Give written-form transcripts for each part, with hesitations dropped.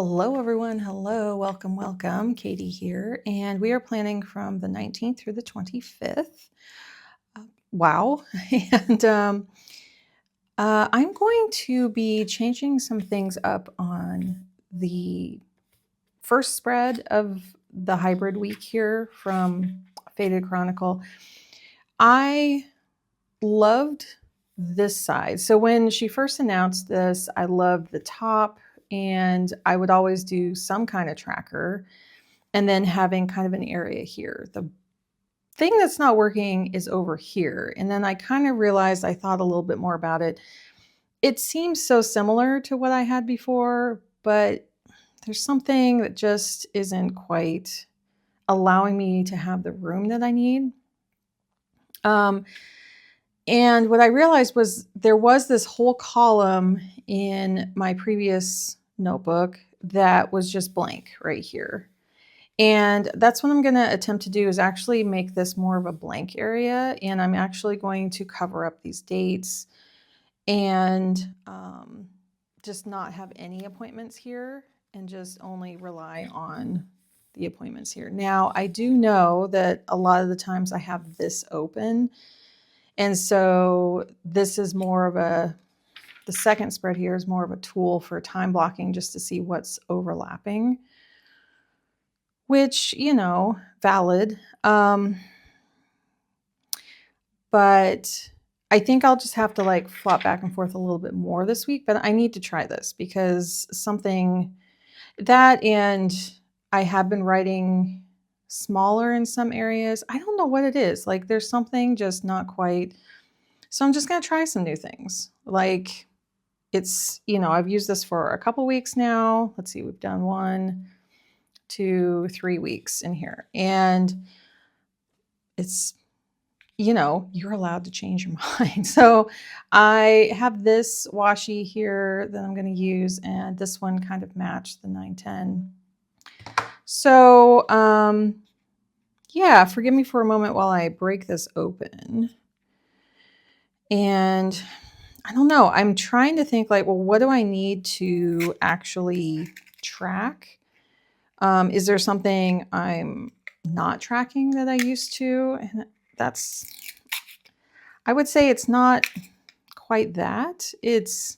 Hello, everyone. Hello. Welcome, welcome. Katie here. And we are planning from the 19th through the 25th. Wow. And I'm going to be changing some things up on the first spread of the hybrid week here from Faded Chronicle. I loved this side. So when she first announced this, I loved the top, and I would always do some kind of tracker and then having kind of an area here. The thing that's not working is over here. And then I kind of realized, I thought a little bit more about it. It seems so similar to what I had before, but there's something that just isn't quite allowing me to have the room that I need. And what I realized was there was this whole column in my previous notebook that was just blank right here. And that's what I'm going to attempt to do, is actually make this more of a blank area. And I'm actually going to cover up these dates and just not have any appointments here and just only rely on the appointments here. Now, I do know that a lot of the times I have this open. And so this is more of the second spread here is more of a tool for time blocking, just to see what's overlapping, which, valid. But I think I'll just have to flop back and forth a little bit more this week, but I need to try this because something that, and I have been writing smaller in some areas. I don't know what it is. There's something just not quite. So I'm just going to try some new things. It's, I've used this for a couple weeks now. Let's see, we've done 1, 2, 3 weeks in here. And it's, you're allowed to change your mind. So I have this washi here that I'm going to use, and this one kind of matched the 910. So, yeah, forgive me for a moment while I break this open. And I don't know, I'm trying to think well, what do I need to actually track? Is there something I'm not tracking that I used to? And I would say it's not quite that. It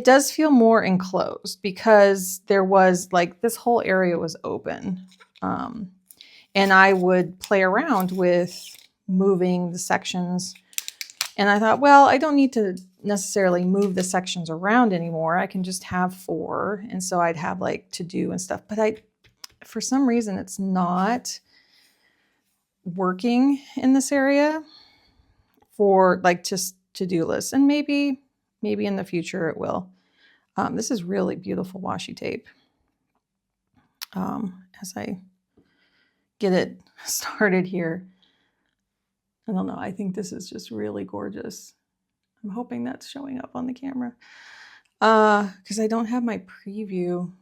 does feel more enclosed because there was this whole area was open. And I would play around with moving the sections. And I thought, well, I don't need to necessarily move the sections around anymore. I can just have 4. And so I'd have to do and stuff. But for some reason, it's not working in this area for just to-do lists. And maybe in the future it will. This is really beautiful washi tape. As I get it started here. I don't know. I think this is just really gorgeous. I'm hoping that's showing up on the camera because I don't have my preview.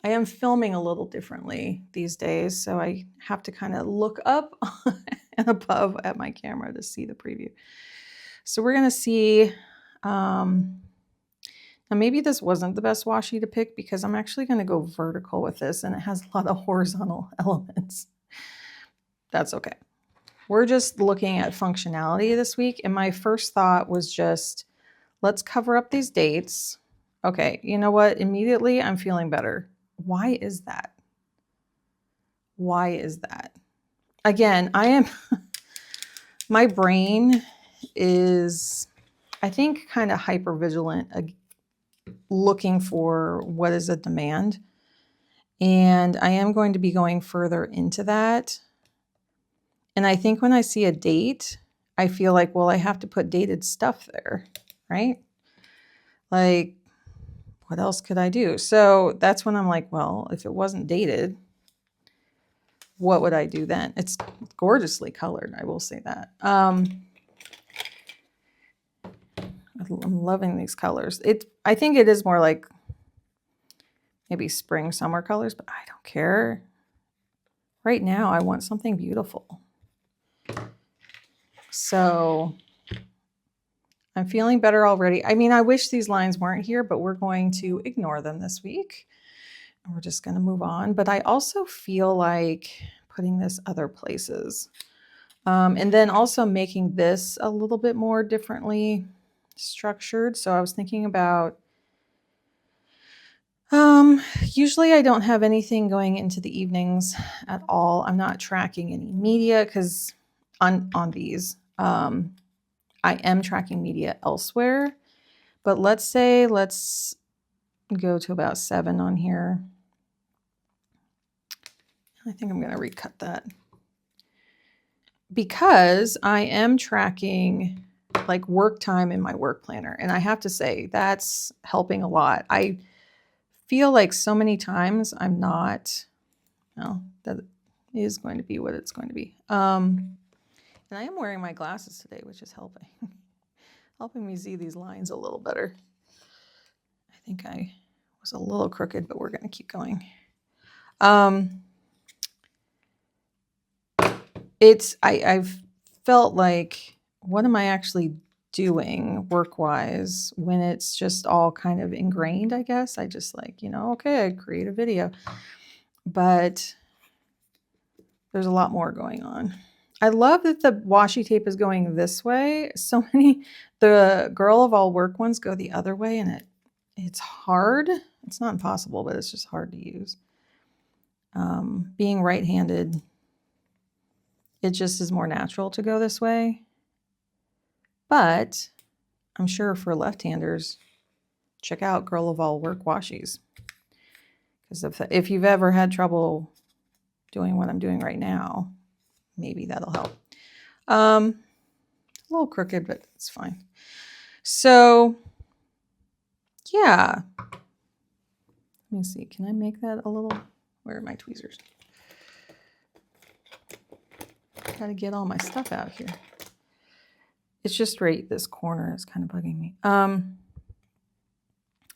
I am filming a little differently these days, so I have to kind of look up and above at my camera to see the preview. So we're going to see. Now maybe this wasn't the best washi to pick because I'm actually going to go vertical with this, and it has a lot of horizontal elements. That's okay. We're just looking at functionality this week. And my first thought was just, let's cover up these dates. Okay, you know what? Immediately I'm feeling better. Why is that? Why is that? Again, my brain is, I think, kind of hyper vigilant, looking for what is a demand. And I am going to be going further into that. And I think when I see a date, I feel well, I have to put dated stuff there, right? What else could I do? So that's when I'm well, if it wasn't dated, what would I do then? It's gorgeously colored, I will say that. I'm loving these colors. I think it is more maybe spring, summer colors, but I don't care. Right now, I want something beautiful. So I'm feeling better already. I mean, I wish these lines weren't here, but we're going to ignore them this week. we're just going to move on. But I also feel like putting this other places. And then also making this a little bit more differently structured. So I was thinking about, usually I don't have anything going into the evenings at all. I'm not tracking any media because on these, I am tracking media elsewhere. But let's go to about 7 on here. I think I'm going to recut that because I am tracking like work time in my work planner. And I have to say that's helping a lot. I feel like so many times I'm not, well, that is going to be what it's going to be. And I am wearing my glasses today, which is helping. Helping me see these lines a little better. I think I was a little crooked, but we're going to keep going. I've felt like, what am I actually doing work-wise when it's just all kind of ingrained, I guess. I just like, okay, I create a video. But there's a lot more going on. I love that the washi tape is going this way. So many, the Girl of All Work ones go the other way, and it's hard. It's not impossible, but it's just hard to use. Being right-handed, it just is more natural to go this way. But I'm sure for left-handers, check out Girl of All Work washies. Because if you've ever had trouble doing what I'm doing right now, maybe that'll help. A little crooked, but it's fine. So, yeah. Let me see. Can I make that a little... Where are my tweezers? Got to get all my stuff out here. It's just right, this corner is kind of bugging me.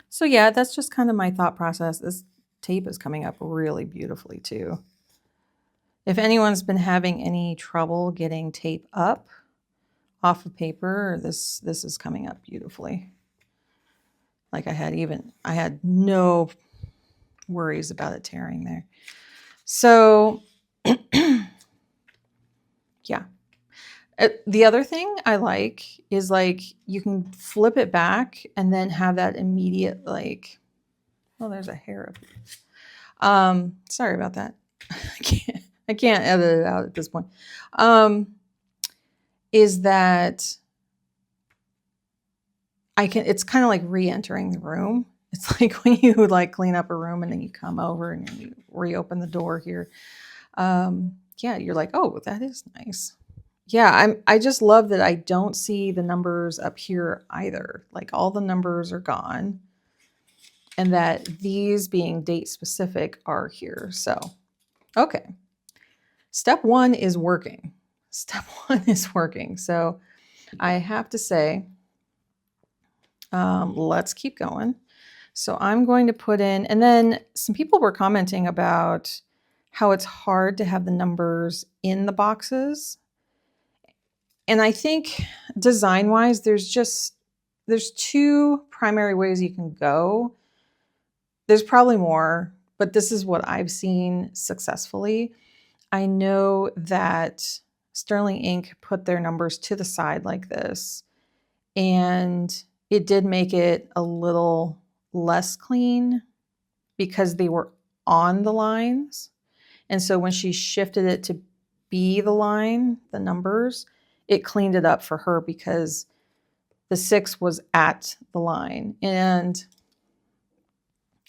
So yeah, that's just kind of my thought process. This tape is coming up really beautifully too. If anyone's been having any trouble getting tape up off of paper, this is coming up beautifully. Like I had no worries about it tearing there. So yeah. The other thing I like is like you can flip it back and then have that immediate like, oh, there's a hair up here. Sorry about that. I can't edit it out at this point. Is that it's kind of like re-entering the room. It's like when you like clean up a room and then you come over and you reopen the door here. Yeah, you're like, oh, that is nice. Yeah, I just love that I don't see the numbers up here either. Like all the numbers are gone. And that these being date specific are here. So, okay. Step 1 is working. Step 1 is working. So I have to say, let's keep going. So I'm going to put in, and then some people were commenting about how it's hard to have the numbers in the boxes. And I think design-wise, there's 2 primary ways you can go. There's probably more, but this is what I've seen successfully. I know that Sterling Ink put their numbers to the side like this, and it did make it a little less clean because they were on the lines. And so when she shifted it to be the line, the numbers, it cleaned it up for her because the 6 was at the line. And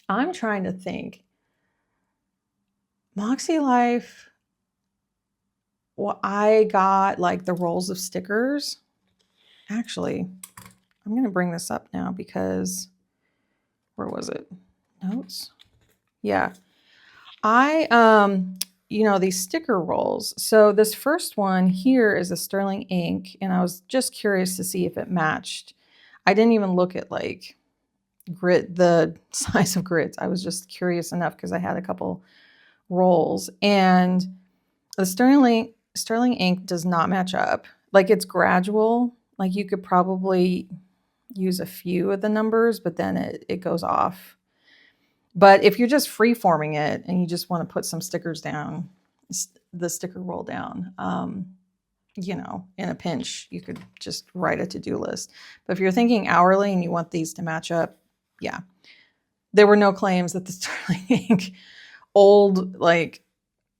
I'm trying to think. Moxie Life, well, I got like the rolls of stickers. Actually, I'm going to bring this up now because, where was it? Notes? Yeah. These sticker rolls. So this first one here is a Sterling Ink, and I was just curious to see if it matched. I didn't even look at like the size of grids. I was just curious enough because I had a couple rolls, and the Sterling Ink does not match up. Like it's gradual. Like you could probably use a few of the numbers, but then it goes off. But if you're just free forming it and you just want to put some stickers down, the sticker roll down, you know, in a pinch, you could just write a to-do list. But if you're thinking hourly and you want these to match up, yeah. There were no claims that the Sterling ink old, like,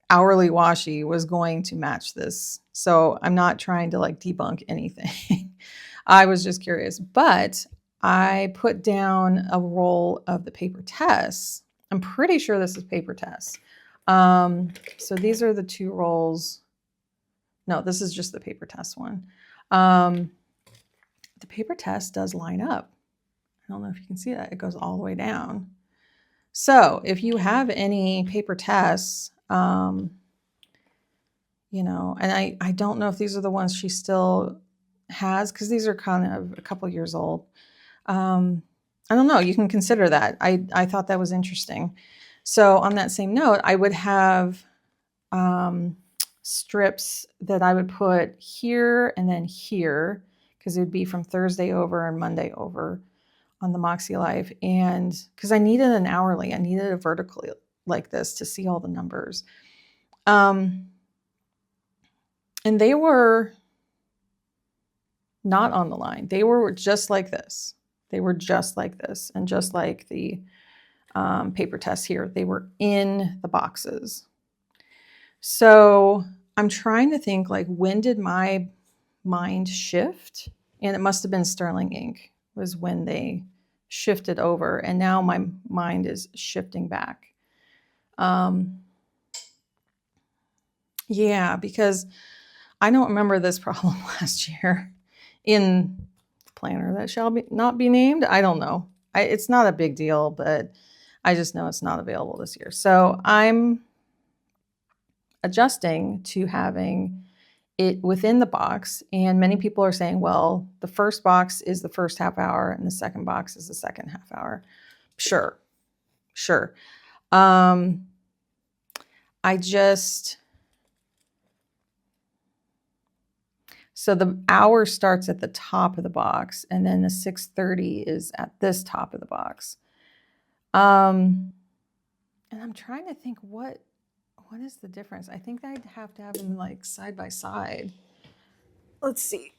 hourly washi was going to match this. So I'm not trying to like debunk anything. I was just curious, but I put down a roll of the paper tests. I'm pretty sure this is paper tests. So these are the 2 rolls. No, this is just the paper test one. The paper test does line up. I don't know if you can see that. It goes all the way down. So if you have any paper tests, you know, and I don't know if these are the ones she still has, because these are kind of a couple years old. I don't know. You can consider that. I thought that was interesting. So on that same note, I would have strips that I would put here and then here, because it would be from Thursday over and Monday over on the Moxie Life. And because I needed an hourly, I needed a vertical like this to see all the numbers. And they were not on the line. They were just like this. They were just like this. And just like the paper tests here, they were in the boxes. So I'm trying to think, like, when did my mind shift? And it must have been Sterling ink was when they shifted over. And now my mind is shifting back. Yeah, because I don't remember this problem last year in the planner that shall not be named. I don't know. It's not a big deal, but I just know it's not available this year. So I'm adjusting to having it within the box. And many people are saying, well, the first box is the first half hour and the second box is the second half hour. Sure. So the hour starts at the top of the box, and then the 6:30 is at this top of the box. And I'm trying to think what is the difference? I think I'd have to have them like side by side. Let's see.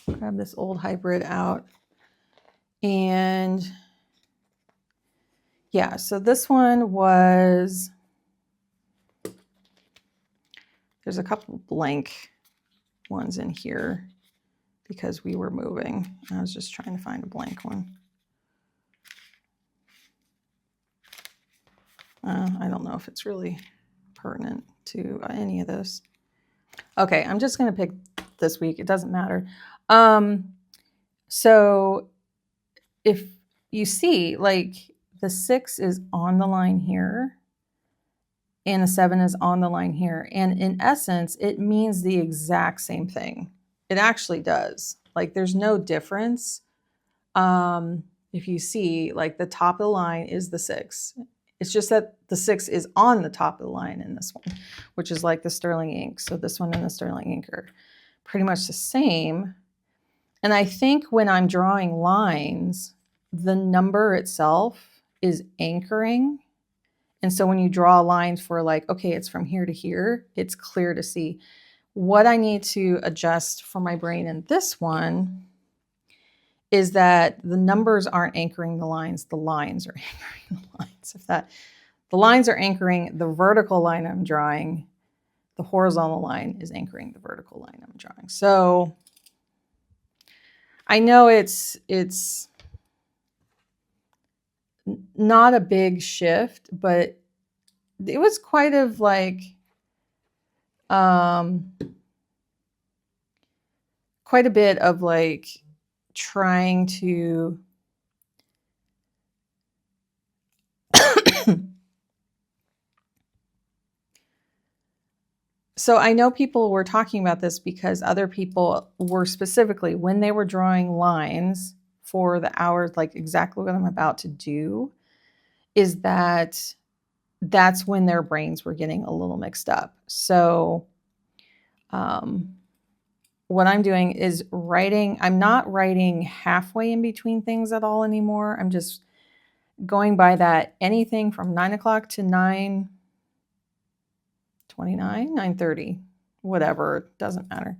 Grab this old hybrid out. And yeah, so this one was, there's a couple blank ones in here because we were moving. I was just trying to find a blank one. I don't know if it's really pertinent to any of this. Okay, I'm just going to pick this week. It doesn't matter. So if you see, like, the 6 is on the line here and the 7 is on the line here. And in essence, it means the exact same thing. It actually does. Like, there's no difference. If you see, like, the top of the line is the 6. It's just that the 6 is on the top of the line in this one, which is like the Sterling ink. So this one and the Sterling ink are pretty much the same. And I think when I'm drawing lines, the number itself is anchoring. And so when you draw lines for, like, okay, it's from here to here, it's clear to see. What I need to adjust for my brain in this one is that the numbers aren't anchoring the lines are anchoring the lines. The lines are anchoring the vertical line I'm drawing, the horizontal line is anchoring the vertical line I'm drawing. So I know it's not a big shift, but it was quite of like quite a bit of like trying to So I know people were talking about this because other people were specifically, when they were drawing lines for the hours, like exactly what I'm about to do, is that's when their brains were getting a little mixed up. So what I'm doing is writing. I'm not writing halfway in between things at all anymore. I'm just going by that anything from 9 o'clock to 9:29, 9:30, whatever, doesn't matter.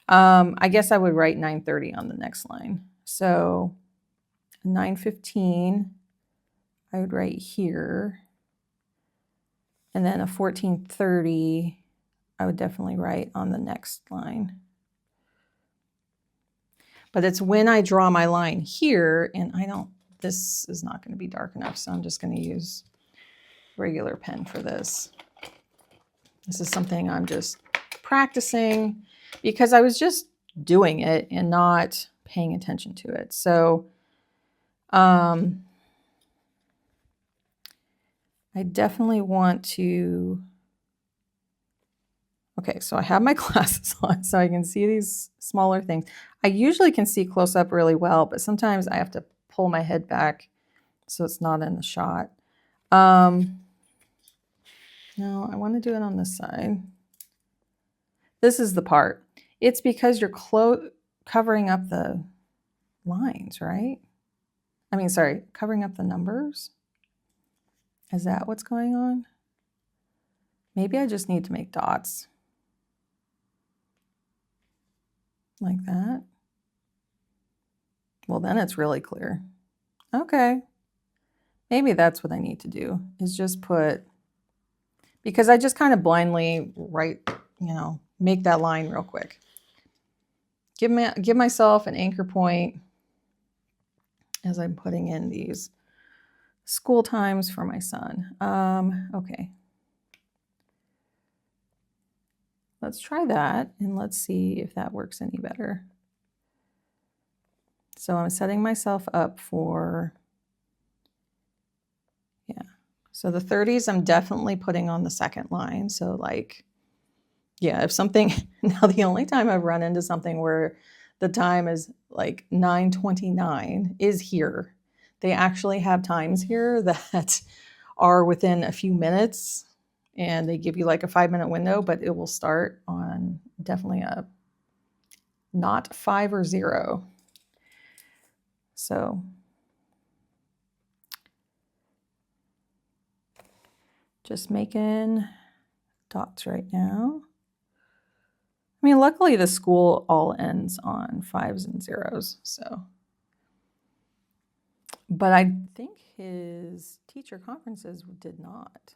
I guess I would write 9:30 on the next line. So 9:15, I would write here. And then a 14:30, I would definitely write on the next line. But it's when I draw my line here, and this is not going to be dark enough, so I'm just going to use regular pen for this. This is something I'm just practicing because I was just doing it and not paying attention to it. So I definitely want to, okay, so I have my glasses on so I can see these smaller things. I usually can see close up really well, but sometimes I have to pull my head back so it's not in the shot. No, I want to do it on this side. This is the part. It's because you're covering up the lines, right? I mean, sorry, covering up the numbers. Is that what's going on? Maybe I just need to make dots. Like that. Well, then it's really clear. Okay. Maybe that's what I need to do, is just put, because I just kind of blindly write, make that line real quick. Give myself an anchor point as I'm putting in these school times for my son. Okay. Let's try that and let's see if that works any better. So I'm setting myself up for, so the 30s I'm definitely putting on the second line. So like, yeah, if something, now the only time I've run into something where the time is like 9:29 is here. They actually have times here that are within a few minutes and they give you like a 5-minute window, but it will start on definitely a not 5 or 0. So just making dots right now. I mean, luckily the school all ends on 5s and 0s, so. But I think his teacher conferences did not.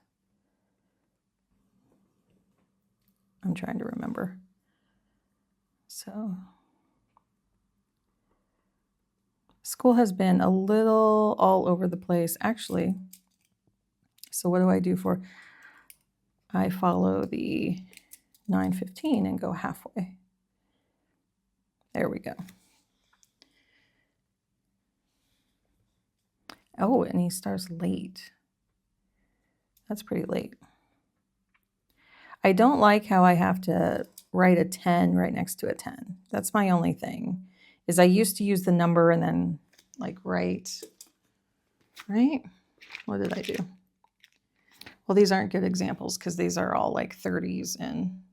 I'm trying to remember. So school has been a little all over the place, actually. So what do I do for? I follow the 9:15 and go halfway. There we go. Oh, and he starts late. That's pretty late. I don't like how I have to write a 10 right next to a 10. That's my only thing, is I used to use the number and then like write, right? What did I do? Well, these aren't good examples because these are all like 30s and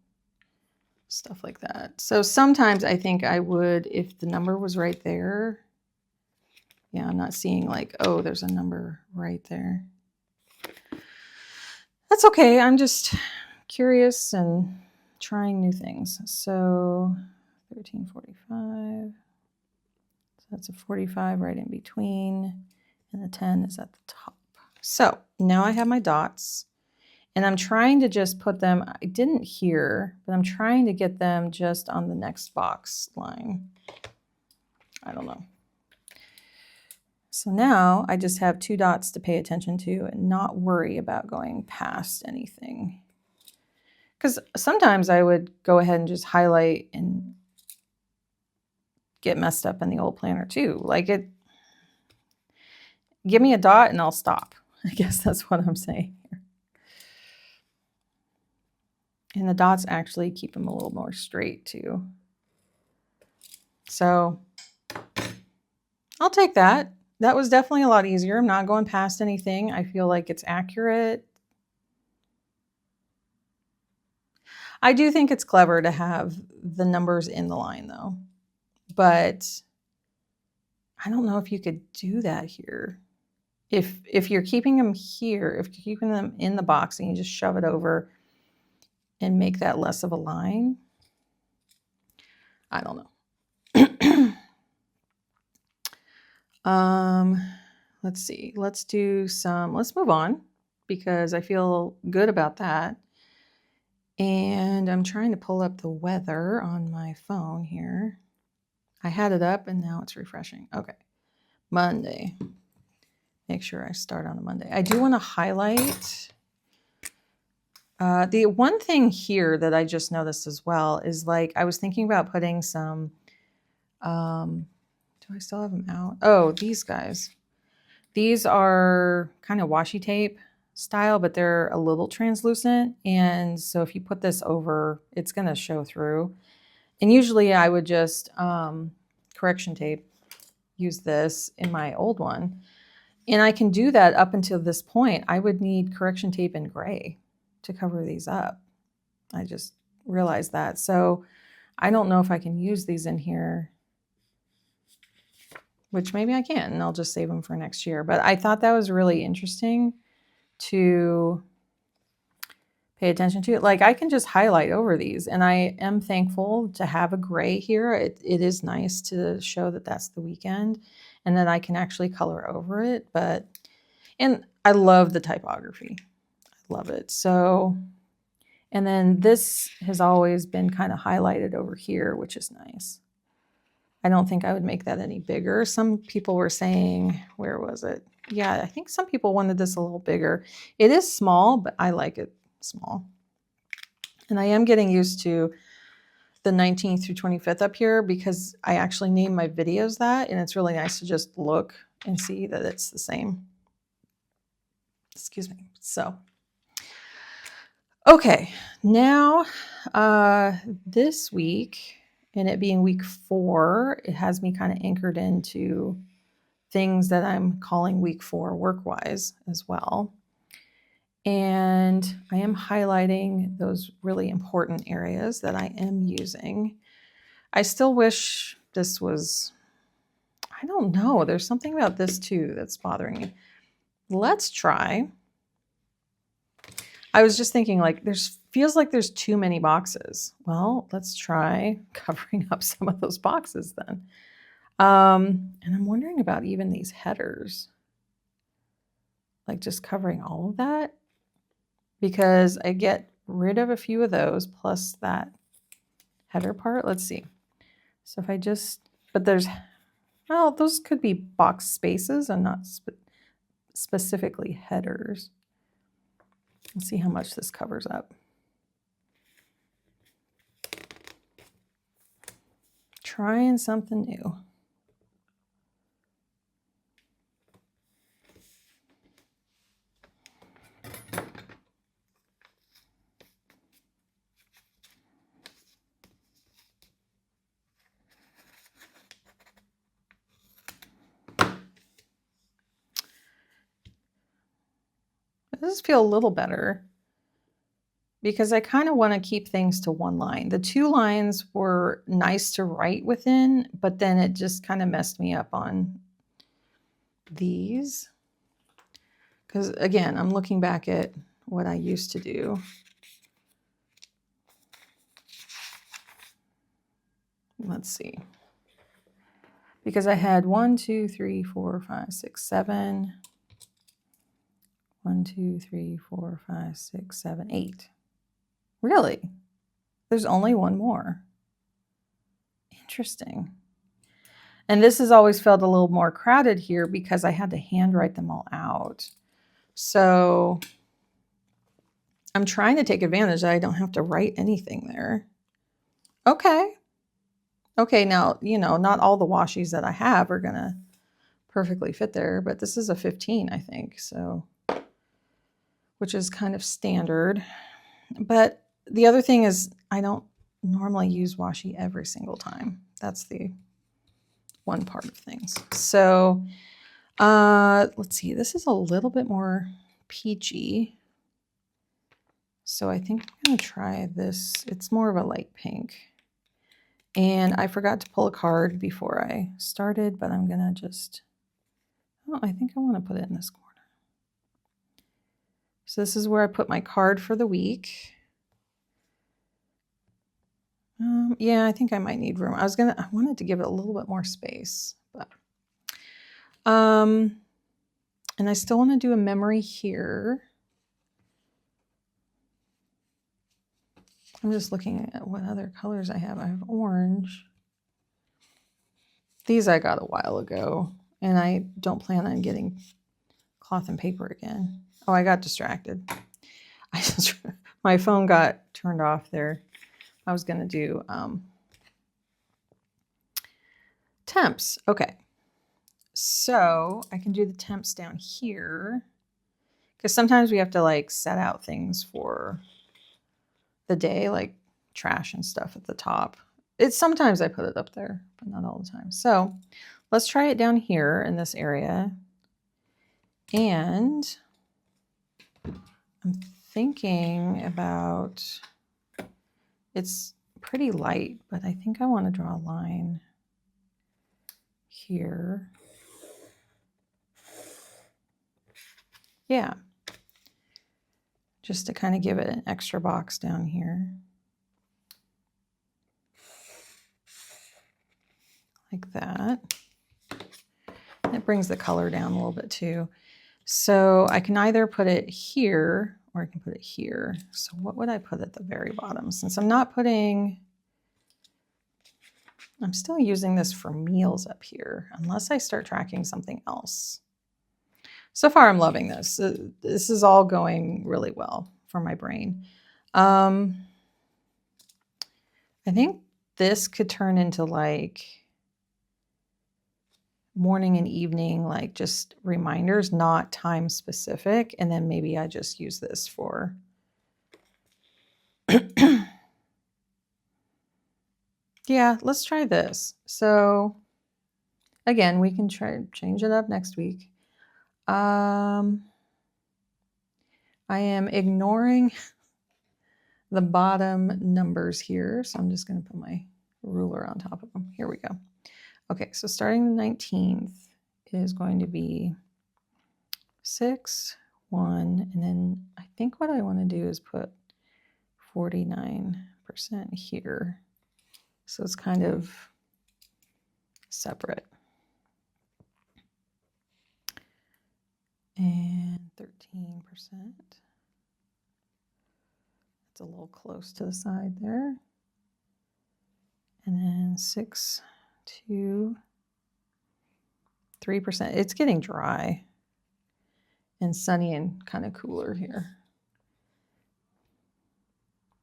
stuff like that. So sometimes I think I would, if the number was right there, yeah, I'm not seeing like, oh, there's a number right there. That's okay. I'm just curious and trying new things. So 13:45. So that's a 45 right in between. And the 10 is at the top. So now I have my dots. And I'm trying to just put them, I didn't here, but I'm trying to get them just on the next box line. I don't know. So now I just have 2 dots to pay attention to and not worry about going past anything. Because sometimes I would go ahead and just highlight and get messed up in the old planner too. Like give me a dot and I'll stop. I guess that's what I'm saying here. And the dots actually keep them a little more straight too. So I'll take that. That was definitely a lot easier. I'm not going past anything. I feel like it's accurate. I do think it's clever to have the numbers in the line though, but I don't know if you could do that here. If you're keeping them here, if you're keeping them in the box and you just shove it over and make that less of a line, I don't know. Let's see. Let's move on because I feel good about that. And I'm trying to pull up the weather on my phone here. I had it up and now it's refreshing. Okay. Monday. Make sure I start on a Monday. I do want to highlight the one thing here that I just noticed as well is like I was thinking about putting some, do I still have them out? Oh, these guys. These are kind of washi tape style, but they're a little translucent. And so if you put this over, it's going to show through. And usually I would just correction tape, use this in my old one. And I can do that up until this point. I would need correction tape in gray to cover these up. I just realized that. So I don't know if I can use these in here, which maybe I can, and I'll just save them for next year. But I thought that was really interesting to pay attention to. Like I can just highlight over these, and I am thankful to have a gray here. It is nice to show that that's the weekend and that I can actually color over it. And I love the typography. I love it. So, and then this has always been kind of highlighted over here, which is nice. I don't think I would make that any bigger. Some people were saying, where was it? Yeah, I think some people wanted this a little bigger. It is small, but I like it small. And I am getting used to the 19th through 25th up here because I actually name my videos that, and it's really nice to just look and see that it's the same. Excuse me. So, okay, now this week, and it being week 4, it has me kind of anchored into things that I'm calling week 4 work-wise as well. And I am highlighting those really important areas that I am using. I still wish this was, I don't know, there's something about this too that's bothering me. Let's try. I was just thinking like feels like there's too many boxes. Well, let's try covering up some of those boxes then. And I'm wondering about even these headers. Like just covering all of that. Because I get rid of a few of those plus that header part. Let's see. So if I just, but there's, well, those could be box spaces and not specifically headers. Let's see how much this covers up. Trying something new. This feel a little better because I kind of want to keep things to one line. The 2 lines were nice to write within, but then it just kind of messed me up on these. Because again, I'm looking back at what I used to do. Let's see. Because I had 1, 2, 3, 4, 5, 6, 7. 1, 2, 3, 4, 5, 6, 7, 8. Really? There's only one more. Interesting. And this has always felt a little more crowded here because I had to handwrite them all out. So I'm trying to take advantage that I don't have to write anything there. Okay. Okay, now, you know, not all the washies that I have are going to perfectly fit there, but this is a 15, I think, so, which is kind of standard. But the other thing is I don't normally use washi every single time. That's the one part of things. So let's see, this is a little bit more peachy. So I think I'm going to try this. It's more of a light pink. And I forgot to pull a card before I started, but I'm going to just, oh, I think I want to put it in this corner. So this is where I put my card for the week. Yeah, I think I might need room. I wanted to give it a little bit more space, but, and I still want to do a memory here. I'm just looking at what other colors I have. I have orange. These I got a while ago, and I don't plan on getting cloth and paper again. Oh, I got distracted. My phone got turned off there. I was going to do temps. Okay. So I can do the temps down here because sometimes we have to like set out things for the day, like trash and stuff at the top. Sometimes I put it up there, but not all the time. So let's try it down here in this area. And I'm thinking about, it's pretty light, but I think I want to draw a line here. Yeah. Just to kind of give it an extra box down here. Like that. It brings the color down a little bit too. So I can either put it here or I can put it here. So what would I put at the very bottom? Since I'm still using this for meals up here, unless I start tracking something else. So far, I'm loving this. This is all going really well for my brain. I think this could turn into like morning and evening, like just reminders, not time specific. And then maybe I just use this for yeah, let's try this. So again, we can try change it up next week. I am ignoring the bottom numbers here. So I'm just going to put my ruler on top of them. Here we go. Okay, so starting the 19th is going to be 6, 1, and then I think what I want to do is put 49% here. So it's kind of separate. And 13%. It's a little close to the side there. And then 6, 2, 3%. It's getting dry and sunny and kind of cooler here.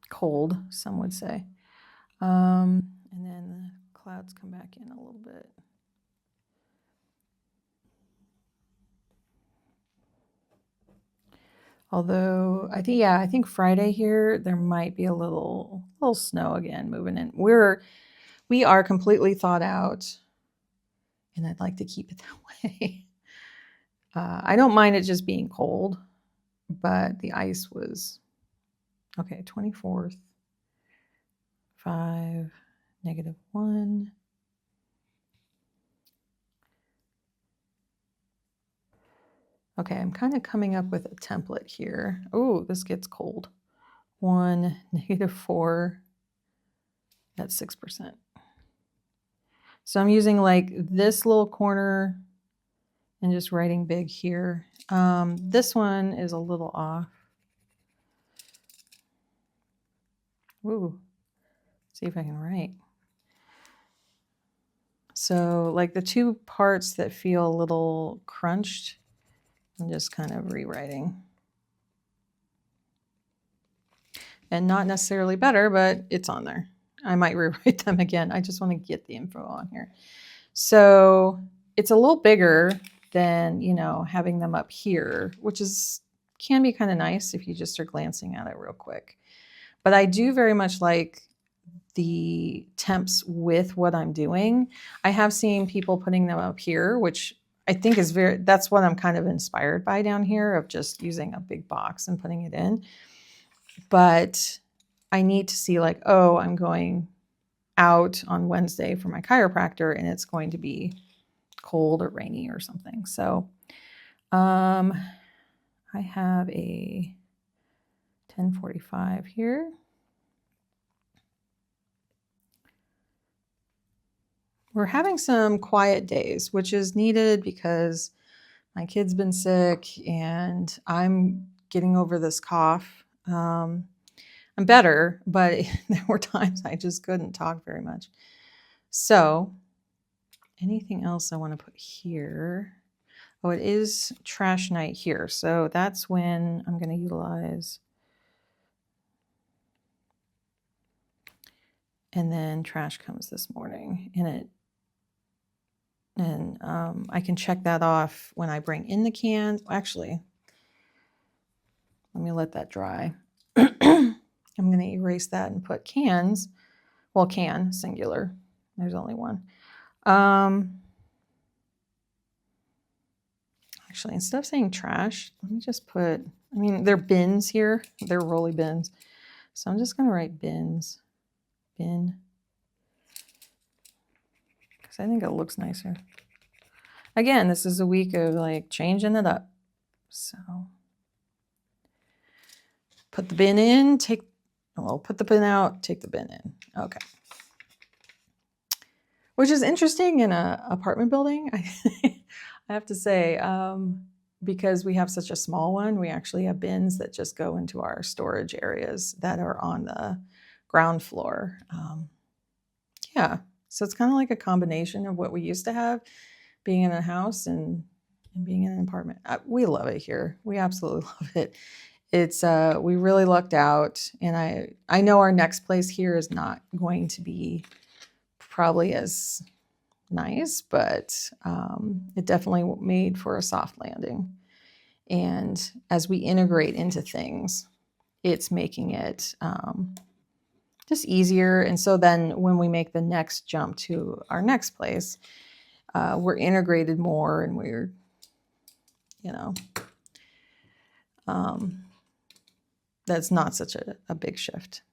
Cold, some would say. And then the clouds come back in a little bit. Although I think Friday here there might be a little snow again moving in. We are completely thawed out, and I'd like to keep it that way. I don't mind it just being cold, but the ice was okay. 24th, 5, -1. Okay, I'm kind of coming up with a template here. Oh, this gets cold. 1, -4. That's 6%. So I'm using like this little corner and just writing big here. This one is a little off. Ooh, see if I can write. So like the two parts that feel a little crunched, I'm just kind of rewriting. And not necessarily better, but it's on there. I might rewrite them again. I just want to get the info on here. So it's a little bigger than, having them up here, which can be kind of nice if you just are glancing at it real quick. But I do very much like the temps with what I'm doing. I have seen people putting them up here, which I think that's what I'm kind of inspired by down here, of just using a big box and putting it in. but I need to see like, oh, I'm going out on Wednesday for my chiropractor and it's going to be cold or rainy or something. So I have a 10:45 here. We're having some quiet days, which is needed because my kid's been sick and I'm getting over this cough. I'm better, but there were times I just couldn't talk very much. So anything else I want to put here? Oh, it is trash night here. So that's when I'm going to utilize. And then trash comes this morning and I can check that off when I bring in the cans. Actually, let me let that dry. I'm going to erase that and put cans. Well, can, singular. There's only one. Actually, instead of saying trash, let me just put, I mean, they're bins here. They're rolly bins. So I'm just going to write bins. Bin. Because I think it looks nicer. Again, this is a week of like changing it up. So put the bin in, put the bin out, take the bin in. Okay. Which is interesting in an apartment building, I have to say, because we have such a small one, we actually have bins that just go into our storage areas that are on the ground floor. Yeah, so it's kind of like a combination of what we used to have, being in a house and being in an apartment. We love it here. We absolutely love it. It's we really lucked out, and I know our next place here is not going to be probably as nice, but it definitely made for a soft landing. And as we integrate into things, it's making it just easier. And so then when we make the next jump to our next place, we're integrated more and we're, that's not such a big shift.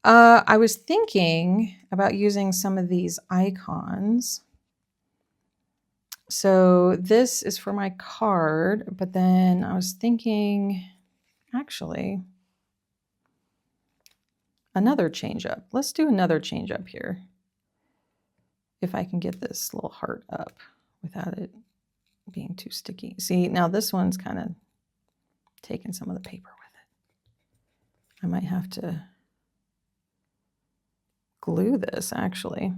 I was thinking about using some of these icons. So this is for my card, but then I was thinking, actually, another change up. Let's do another change up here. If I can get this little heart up without it being too sticky. See, now this one's kind of taking some of the paper with it. I might have to glue this, actually.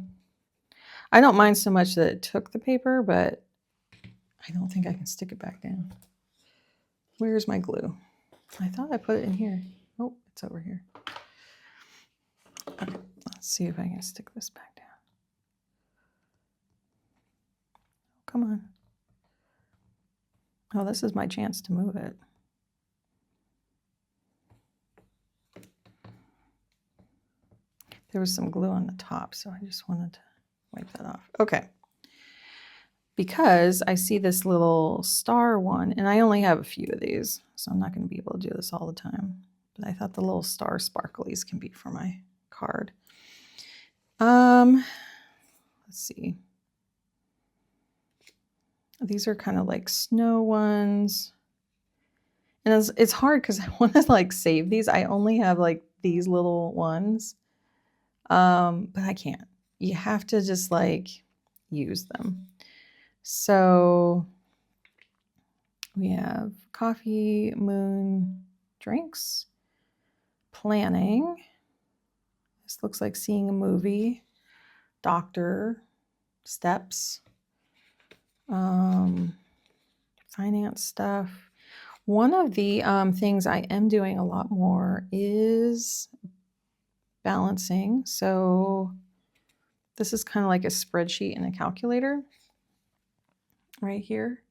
I don't mind so much that it took the paper, but I don't think I can stick it back down. Where's my glue? I thought I put it in here. Oh, it's over here. Okay, let's see if I can stick this back down. Come on. Oh, this is my chance to move it. There was some glue on the top, so I just wanted to wipe that off. Okay. Because I see this little star one, and I only have a few of these, so I'm not going to be able to do this all the time. But I thought the little star sparklies can be for my card. Let's see. These are kind of like snow ones. And it's hard because I want to like save these. I only have like these little ones. But I can't. You have to just like use them. So we have coffee, moon, drinks, planning. This looks like seeing a movie, doctor, steps, finance stuff. One of the things I am doing a lot more is balancing. So this is kind of like a spreadsheet and a calculator right here.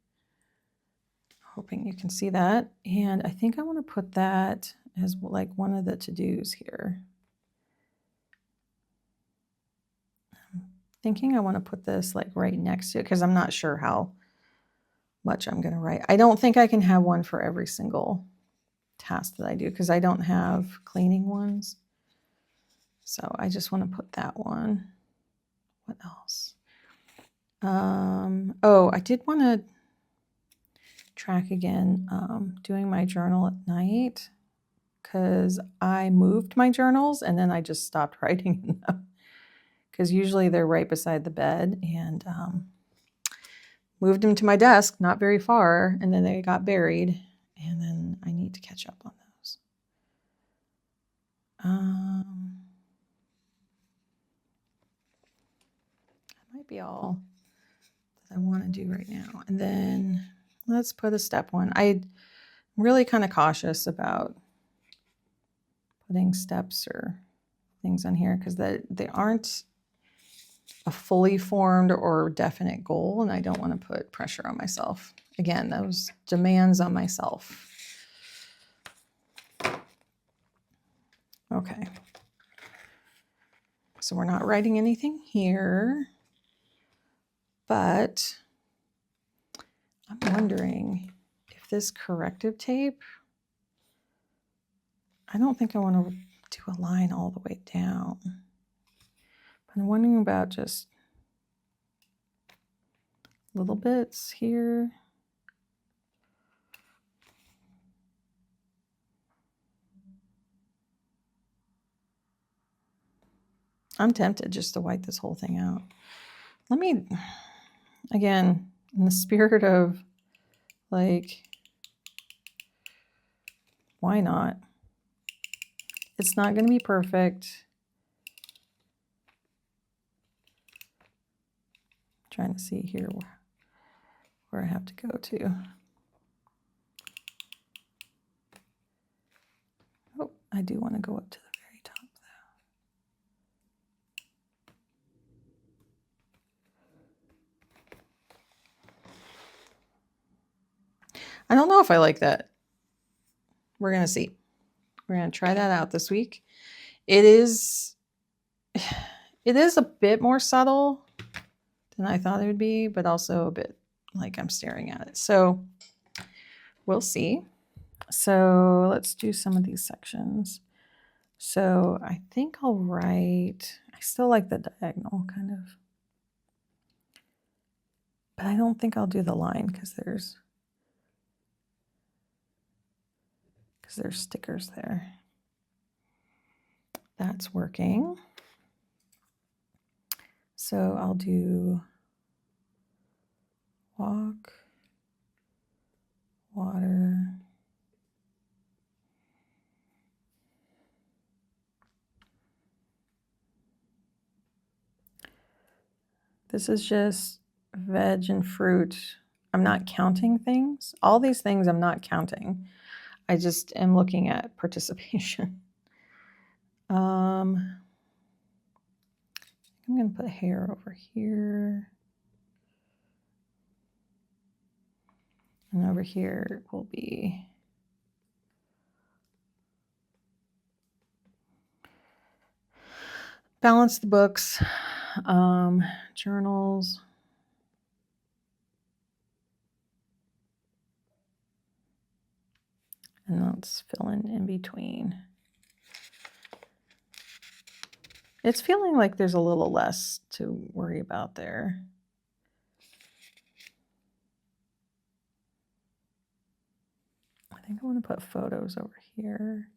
Hoping you can see that. And I think I want to put that as like one of the to-dos here. I'm thinking I want to put this like right next to it because I'm not sure how much I'm going to write. I don't think I can have one for every single task that I do because I don't have cleaning ones. So I just want to put that one. What else? Oh, I did want to track again doing my journal at night because I moved my journals and then I just stopped writing in them because usually they're right beside the bed, and moved them to my desk, not very far, and then they got buried, and then I need to catch up on those. That might be all that I want to do right now. And then let's put a step one. I'm really kind of cautious about putting steps or things on here because they aren't a fully formed or definite goal, and I don't want to put pressure on myself. Again, those demands on myself. Okay. So we're not writing anything here, but I'm wondering if this corrective tape, I don't think I want to do a line all the way down. But I'm wondering about just little bits here. I'm tempted just to wipe this whole thing out. Let me, again, in the spirit of like, why not? It's not going to be perfect. I'm trying to see here where I have to go to. Oh, I do want to go up to the very top though. I don't know if I like that. We're going to see. We're going to try that out this week. It is a bit more subtle than I thought it would be, but also a bit like I'm staring at it. So we'll see. So let's do some of these sections. So I think I'll write, I still like the diagonal kind of, but I don't think I'll do the line because there's stickers there. That's working. So I'll do walk, water, this is just veg and fruit. I'm not counting things. All these things I'm not counting. I just am looking at participation. I'm going to put hair over here. And over here will be balance the books, journals. And let's fill in between. It's feeling like there's a little less to worry about there. I think I want to put photos over here.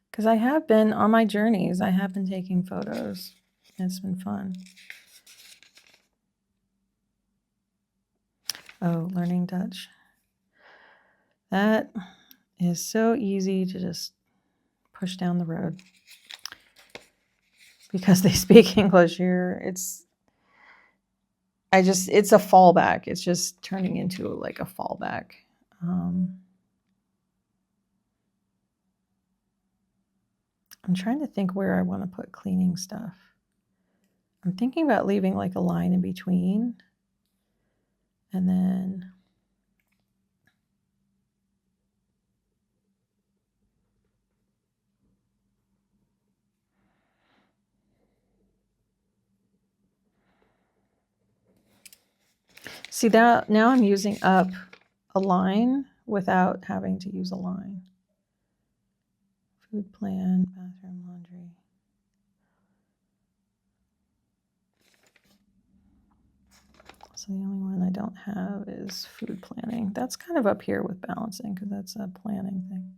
Because I have been on my journeys, I have been taking photos. It's been fun. Oh, learning Dutch. That is so easy to just push down the road. Because they speak English here. It's a fallback. It's just turning into like a fallback. I'm trying to think where I want to put cleaning stuff. I'm thinking about leaving like a line in between. And then see that now I'm using up a line without having to use a line. food plan, bathroom, laundry. So the only one I don't have is food planning. That's kind of up here with balancing because that's a planning thing.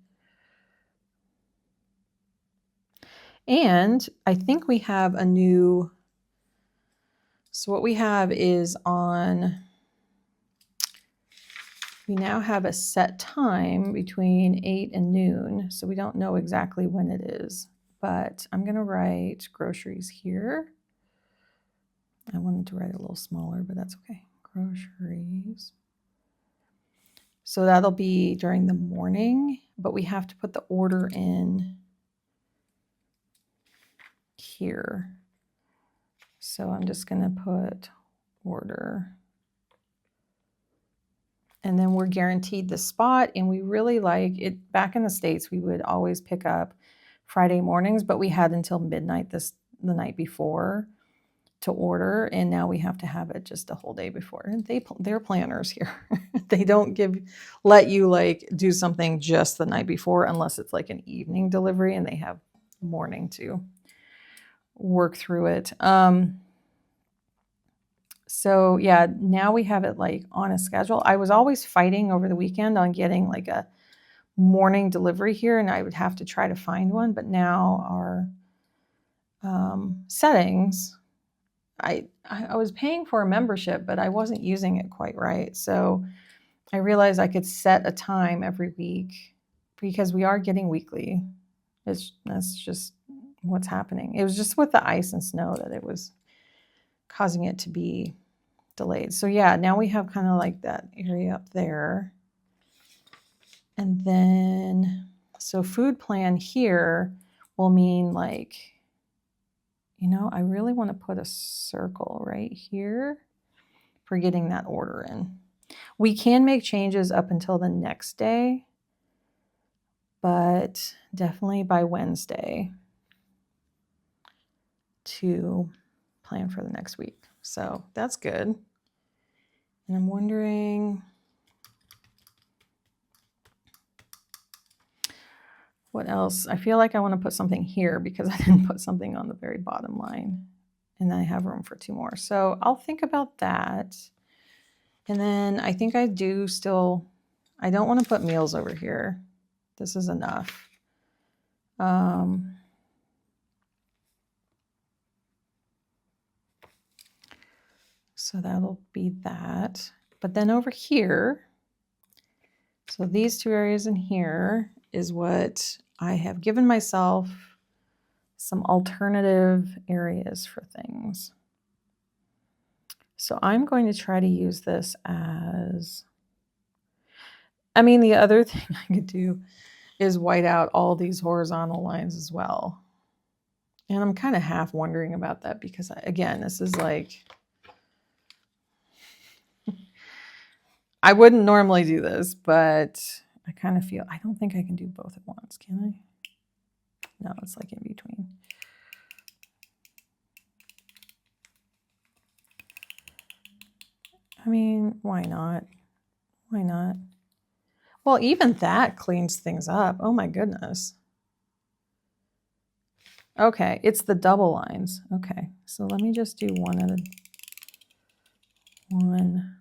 And I think we have a new, so what we have is we now have a set time between 8 and noon. So we don't know exactly when it is, but I'm going to write groceries here. I wanted to write it a little smaller, but that's okay. Groceries. So that'll be during the morning, but we have to put the order in here. So I'm just going to put order. And then we're guaranteed the spot, and we really like it. Back in the States, we would always pick up Friday mornings, but we had until midnight the night before to order, and now we have to have it just a whole day before. And they're planners here. They don't let you like do something just the night before unless it's like an evening delivery, and they have morning to work through it. So yeah, now we have it like on a schedule. I was always fighting over the weekend on getting like a morning delivery here, and I would have to try to find one. But now our settings, I was paying for a membership, but I wasn't using it quite right. So I realized I could set a time every week because we are getting weekly. That's just what's happening. It was just with the ice and snow that it was causing it to be delayed. So yeah, now we have kind of like that area up there. And then, so food plan here will mean like, you know, I really want to put a circle right here for getting that order in. We can make changes up until the next day, but definitely by Wednesday to plan for the next week. So that's good. And I'm wondering, what else? I feel like I want to put something here because I didn't put something on the very bottom line. And then I have room for 2 more. So I'll think about that. And then I think I don't want to put meals over here. This is enough. So that'll be that. But then over here, so these 2 areas in here is what I have given myself some alternative areas for things. So I'm going to try to use this as, the other thing I could do is white out all these horizontal lines as well. And I'm kind of half wondering about that because, again, this is like, I wouldn't normally do this, but I kind of feel, I don't think I can do both at once, can I? No, it's like in between. Why not? Why not? Well, even that cleans things up. Oh my goodness. Okay, it's the double lines. Okay, so let me just do one at a one.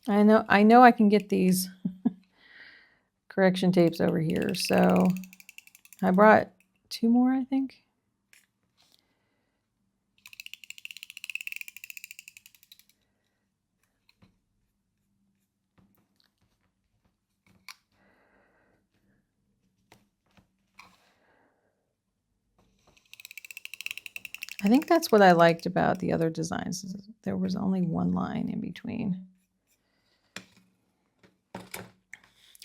I know I can get these correction tapes over here. So I brought 2 more, I think. I think that's what I liked about the other designs. Is there was only one line in between.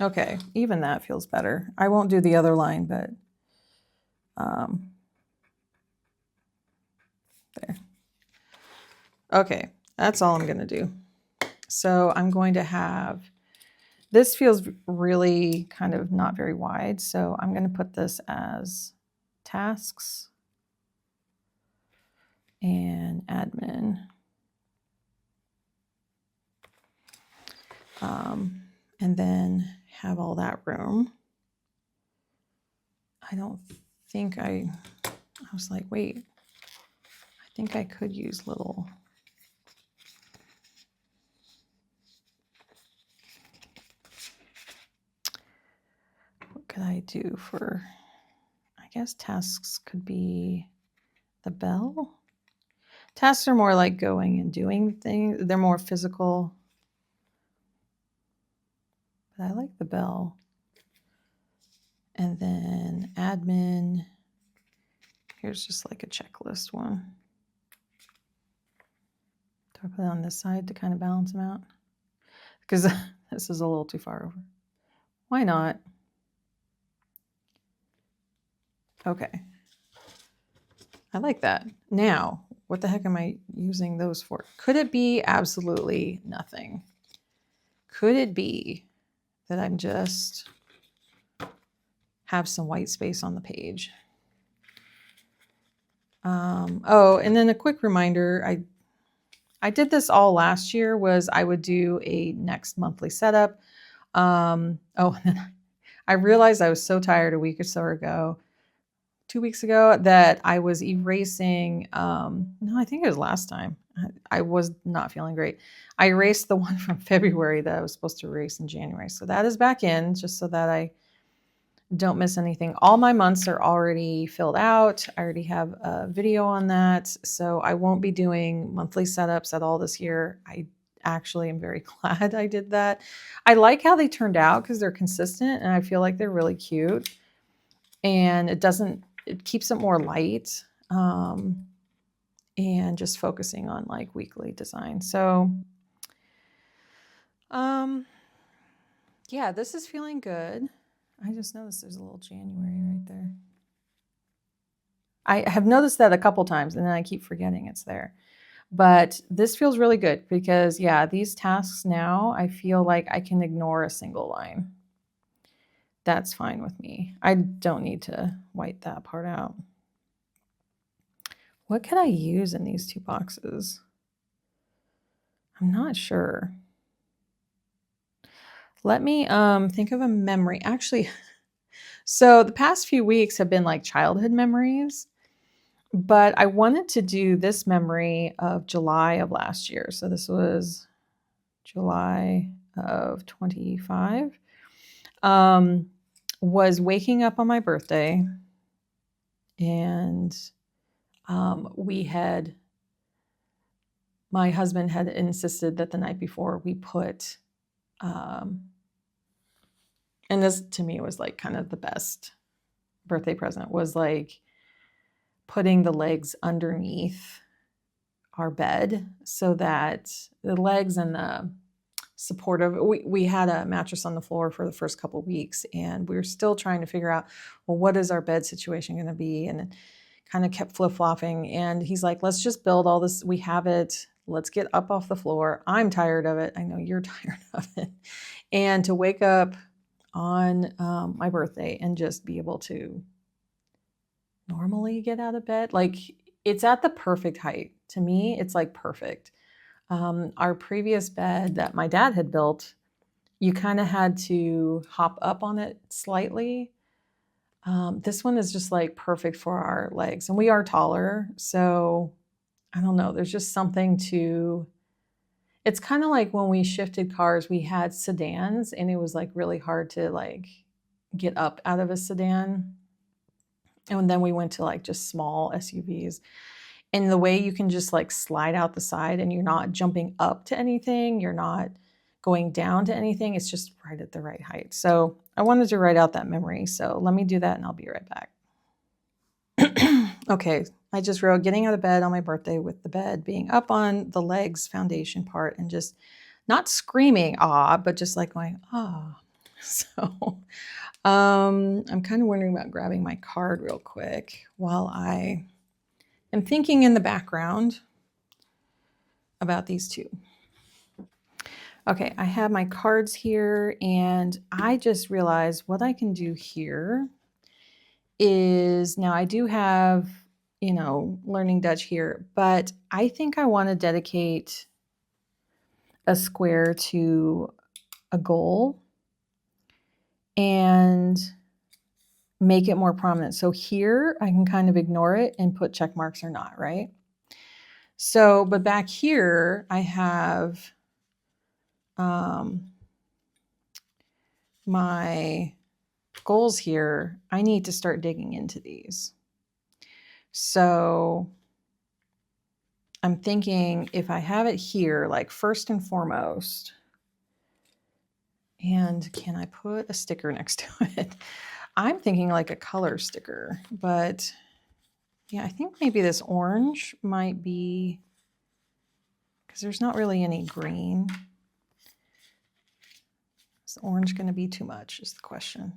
Okay, even that feels better. I won't do the other line, but there. Okay, that's all I'm going to do. So I'm going to have, this feels really kind of not very wide, so I'm going to put this as tasks and admin. And and then have all that room. I don't think I was like, wait, I think I could use little. What could I do for, I guess tasks could be the bell. Tasks are more like going and doing things. They're more physical. But I like the bell. And then admin. Here's just like a checklist one. Do I put it on this side to kind of balance them out? Because this is a little too far over. Why not? Okay. I like that. Now, what the heck am I using those for? Could it be absolutely nothing? Could it be that I'm just have some white space on the page? Oh, and then a quick reminder, I did this all last year, was I would do a next monthly setup. Oh, and then I realized I was so tired a week or so ago, 2 weeks ago, that I was erasing, no, I think it was last time. I was not feeling great. I erased the one from February that I was supposed to erase in January. So that is back in, just so that I don't miss anything. All my months are already filled out. I already have a video on that. So I won't be doing monthly setups at all this year. I actually am very glad I did that. I like how they turned out because they're consistent and I feel like they're really cute. And it keeps it more light, and just focusing on like weekly design. So, yeah, this is feeling good. I just noticed there's a little January right there. I have noticed that a couple times and then I keep forgetting it's there. But this feels really good because, yeah, these tasks now, I feel like I can ignore a single line. That's fine with me. I don't need to white that part out. What can I use in these 2 boxes? I'm not sure. Let me think of a memory. Actually, so the past few weeks have been like childhood memories, but I wanted to do this memory of July of last year. So this was July of 25. Was waking up on my birthday, and my husband had insisted that the night before we put, and this to me was like kind of the best birthday present, was like putting the legs underneath our bed so that the legs and the supportive, we had a mattress on the floor for the first couple of weeks and we were still trying to figure out, well, what is our bed situation going to be? And it kind of kept flip-flopping. And he's like, let's just build all this. We have it. Let's get up off the floor. I'm tired of it. I know you're tired of it. And to wake up on my birthday and just be able to normally get out of bed, like it's at the perfect height. To me, it's like perfect. Our previous bed that my dad had built, you kind of had to hop up on it slightly. This one is just like perfect for our legs, and we are taller. So I don't know, there's just something to, it's kind of like when we shifted cars, we had sedans and it was like really hard to like get up out of a sedan. And then we went to like just small SUVs. And the way you can just like slide out the side and you're not jumping up to anything, you're not going down to anything, it's just right at the right height. So I wanted to write out that memory. So let me do that and I'll be right back. Okay, I just wrote getting out of bed on my birthday with the bed being up on the legs foundation part and just not screaming ah, but just like going ah. So I'm kind of wondering about grabbing my card real quick while I am thinking in the background about these 2. Okay, I have my cards here and I just realized what I can do here is, now I do have, learning Dutch here, but I think I want to dedicate a square to a goal. and make it more prominent. So here I can kind of ignore it and put check marks or not, right? So, but back here I have my goals here. I need to start digging into these. So I'm thinking if I have it here, like first and foremost, and can I put a sticker next to it? I'm thinking like a color sticker, but yeah, I think maybe this orange might be, because there's not really any green. Is the orange going to be too much is the question.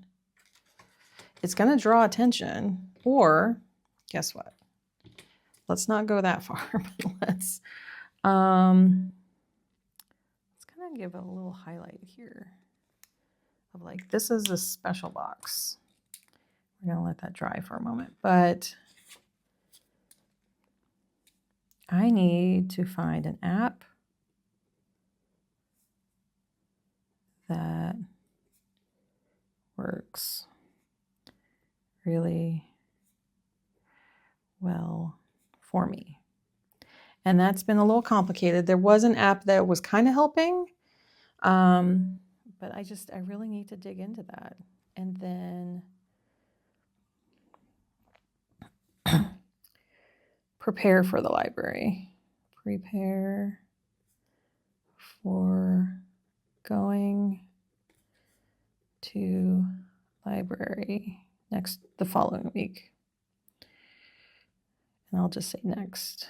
It's going to draw attention, or guess what? Let's not go that far, but let's kind of give a little highlight here of like, this is a special box. We're going to let that dry for a moment, but I need to find an app that works really well for me. And that's been a little complicated. There was an app that was kind of helping, but I really need to dig into that. And then prepare for the library. Prepare for going to library the following week. And I'll just say next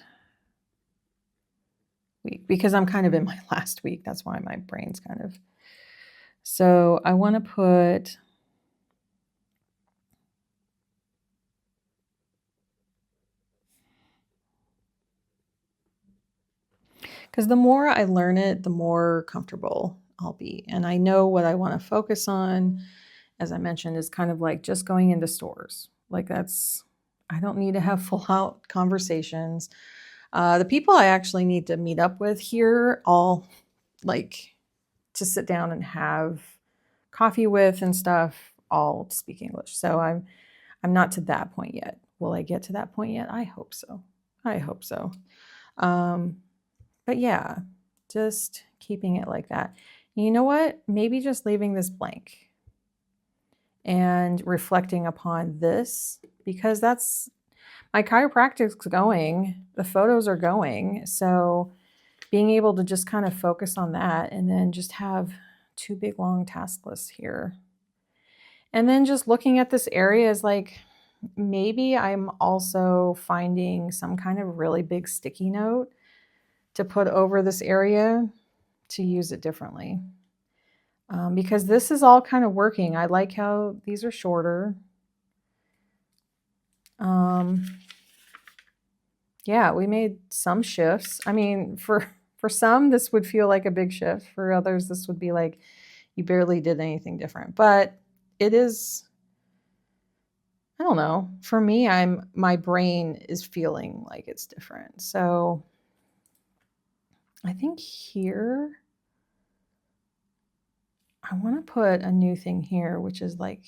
week because I'm kind of in my last week. That's why my brain's kind of. So I want to put because the more I learn it, the more comfortable I'll be. And I know what I want to focus on, as I mentioned, is kind of like just going into stores. Like I don't need to have full out conversations. The people I actually need to meet up with here, all like to sit down and have coffee with and stuff, all speak English. So I'm not to that point yet. Will I get to that point yet? I hope so. I hope so. But yeah, just keeping it like that. You know what? Maybe just leaving this blank and reflecting upon this, because that's my chiropractic's going, the photos are going. So being able to just kind of focus on that and then just have 2 big long task lists here. And then just looking at this area is like, maybe I'm also finding some kind of really big sticky note to put over this area to use it differently. Because this is all kind of working. I like how these are shorter. Yeah, we made some shifts. I mean, for some, this would feel like a big shift. For others, this would be like you barely did anything different. But it is, I don't know. For me, my brain is feeling like it's different. So I think here, I want to put a new thing here, which is like,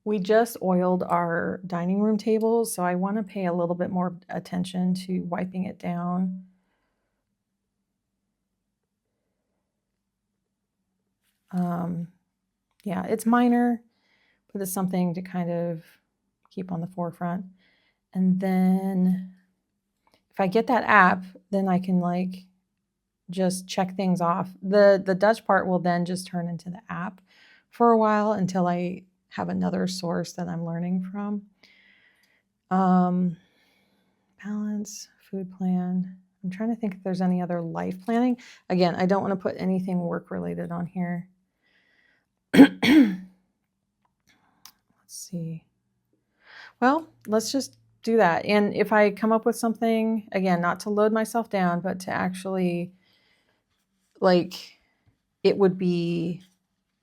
we just oiled our dining room table, so I want to pay a little bit more attention to wiping it down. Yeah, it's minor, but it's something to kind of keep on the forefront. And then if I get that app, then I can like just check things off. The Dutch part will then just turn into the app for a while until I have another source that I'm learning from. Balance, food plan. I'm trying to think if there's any other life planning. Again, I don't want to put anything work related on here. Let's see. Well, let's just do that. And if I come up with something, again, not to load myself down, but to actually, like, it would be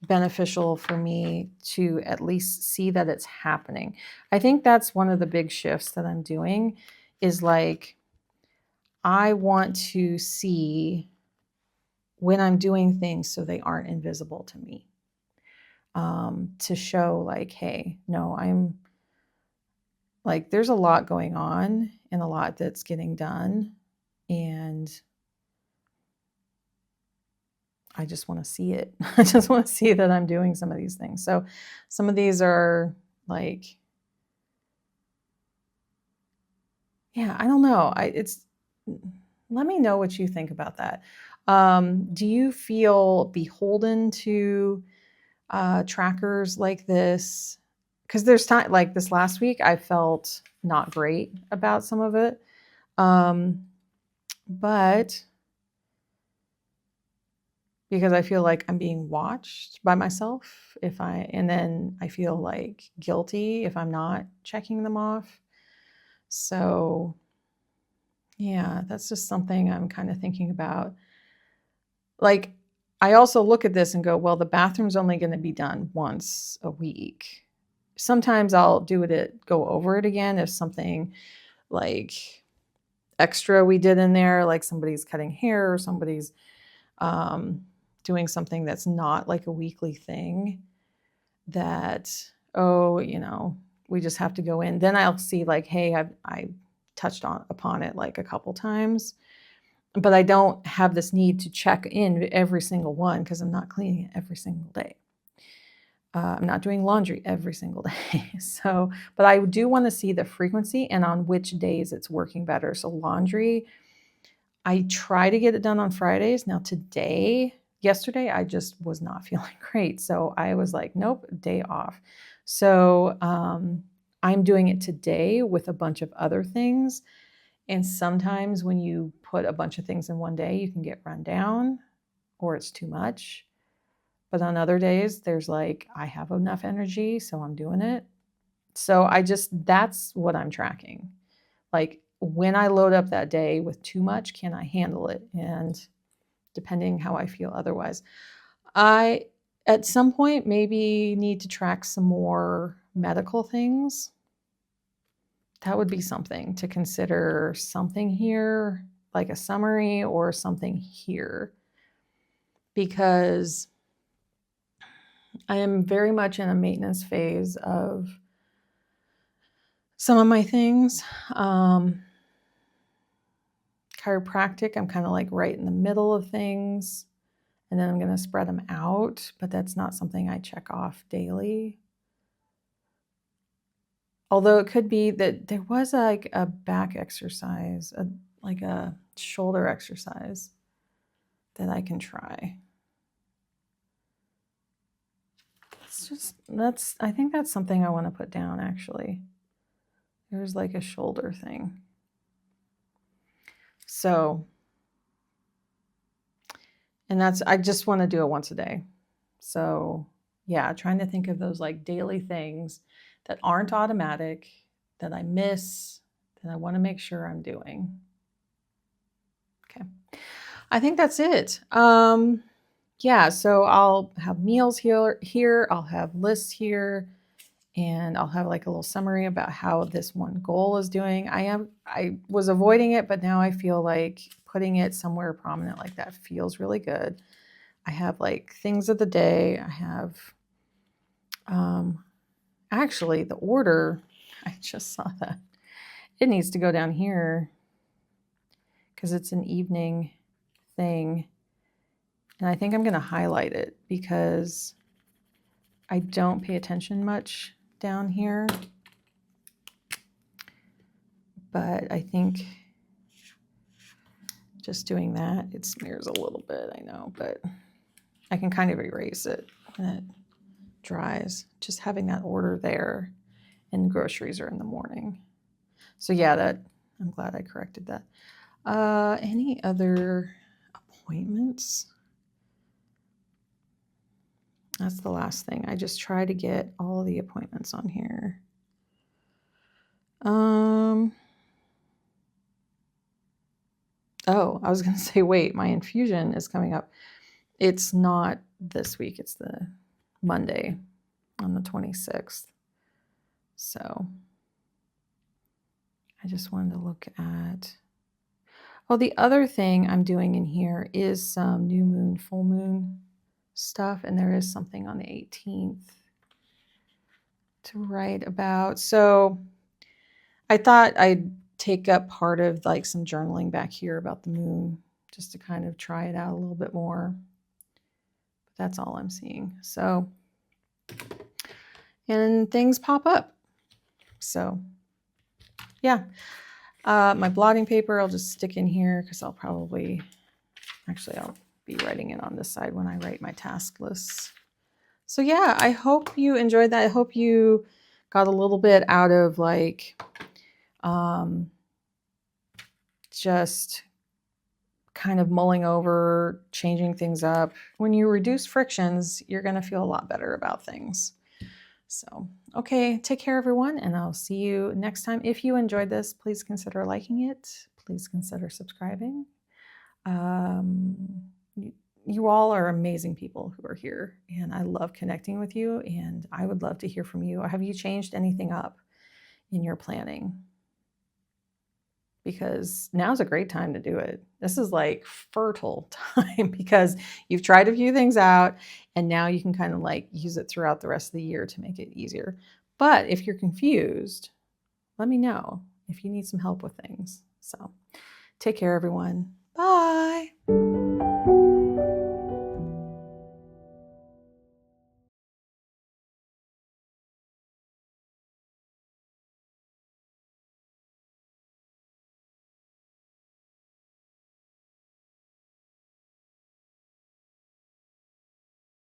beneficial for me to at least see that it's happening. I think that's one of the big shifts that I'm doing is like, I want to see when I'm doing things so they aren't invisible to me. To show like, hey, no, I'm like, there's a lot going on and a lot that's getting done. And I just want to see it. I just want to see that I'm doing some of these things. So some of these are like, yeah, I don't know. Let me know what you think about that. Do you feel beholden to trackers like this? Because there's time like this last week, I felt not great about some of it. But because I feel like I'm being watched by myself and then I feel like guilty if I'm not checking them off. So yeah, that's just something I'm kind of thinking about. Like, I also look at this and go, well, the bathroom's only going to be done once a week. Sometimes I'll go over it again if something like extra we did in there, like somebody's cutting hair or somebody's doing something that's not like a weekly thing that, we just have to go in. Then I'll see like, hey, I touched upon it like a couple times, but I don't have this need to check in every single one because I'm not cleaning it every single day. I'm not doing laundry every single day. But I do want to see the frequency and on which days it's working better. So laundry, I try to get it done on Fridays. Now yesterday, I just was not feeling great. So I was like, nope, day off. So I'm doing it today with a bunch of other things. And sometimes when you put a bunch of things in one day, you can get run down or it's too much. But on other days, there's like, I have enough energy, so I'm doing it. So that's what I'm tracking. Like when I load up that day with too much, can I handle it? And depending how I feel otherwise. I, at some point, maybe need to track some more medical things. That would be something to consider, something here, like a summary or something here. Because I am very much in a maintenance phase of some of my things. Chiropractic, I'm kind of like right in the middle of things. And then I'm going to spread them out, but that's not something I check off daily. Although it could be that there was like a back exercise, like a shoulder exercise that I can try. I think that's something I want to put down actually. There's like a shoulder thing. So, and I just want to do it once a day. So yeah, trying to think of those like daily things that aren't automatic, that I miss, that I want to make sure I'm doing. Okay. I think that's it. Yeah, so I'll have meals here, I'll have lists here, and I'll have like a little summary about how this one goal is doing. I was avoiding it, but now I feel like putting it somewhere prominent like that feels really good. I have like things of the day. I have, actually the order, I just saw that. It needs to go down here because it's an evening thing. And I think I'm going to highlight it because I don't pay attention much down here. But I think just doing that, it smears a little bit, I know, but I can kind of erase it when it dries. Just having that order there, and groceries are in the morning. So yeah, I'm glad I corrected that. Any other appointments? That's the last thing. I just try to get all the appointments on here. Oh, I was going to say, wait, my infusion is coming up. It's not this week. It's the Monday on the 26th. So I just wanted to look at, Oh, the other thing I'm doing in here is some new moon, full moon stuff, and there is something on the 18th to write about. So I thought I'd take up part of like some journaling back here about the moon, just to kind of try it out a little bit more. But that's all I'm seeing. So, and things pop up. So yeah, my blotting paper I'll just stick in here because I'll probably, actually I'll be writing it on this side when I write my task lists. So yeah, I hope you enjoyed that. I hope you got a little bit out of like just kind of mulling over, changing things up. When you reduce frictions, you're going to feel a lot better about things. So, okay, take care, everyone, and I'll see you next time. If you enjoyed this, please consider liking it. Please consider subscribing. You all are amazing people who are here, and I love connecting with you, and I would love to hear from you. Have you changed anything up in your planning? Because now's a great time to do it. This is like fertile time because you've tried a few things out and now you can kind of like use it throughout the rest of the year to make it easier. But if you're confused, let me know if you need some help with things. So take care, everyone.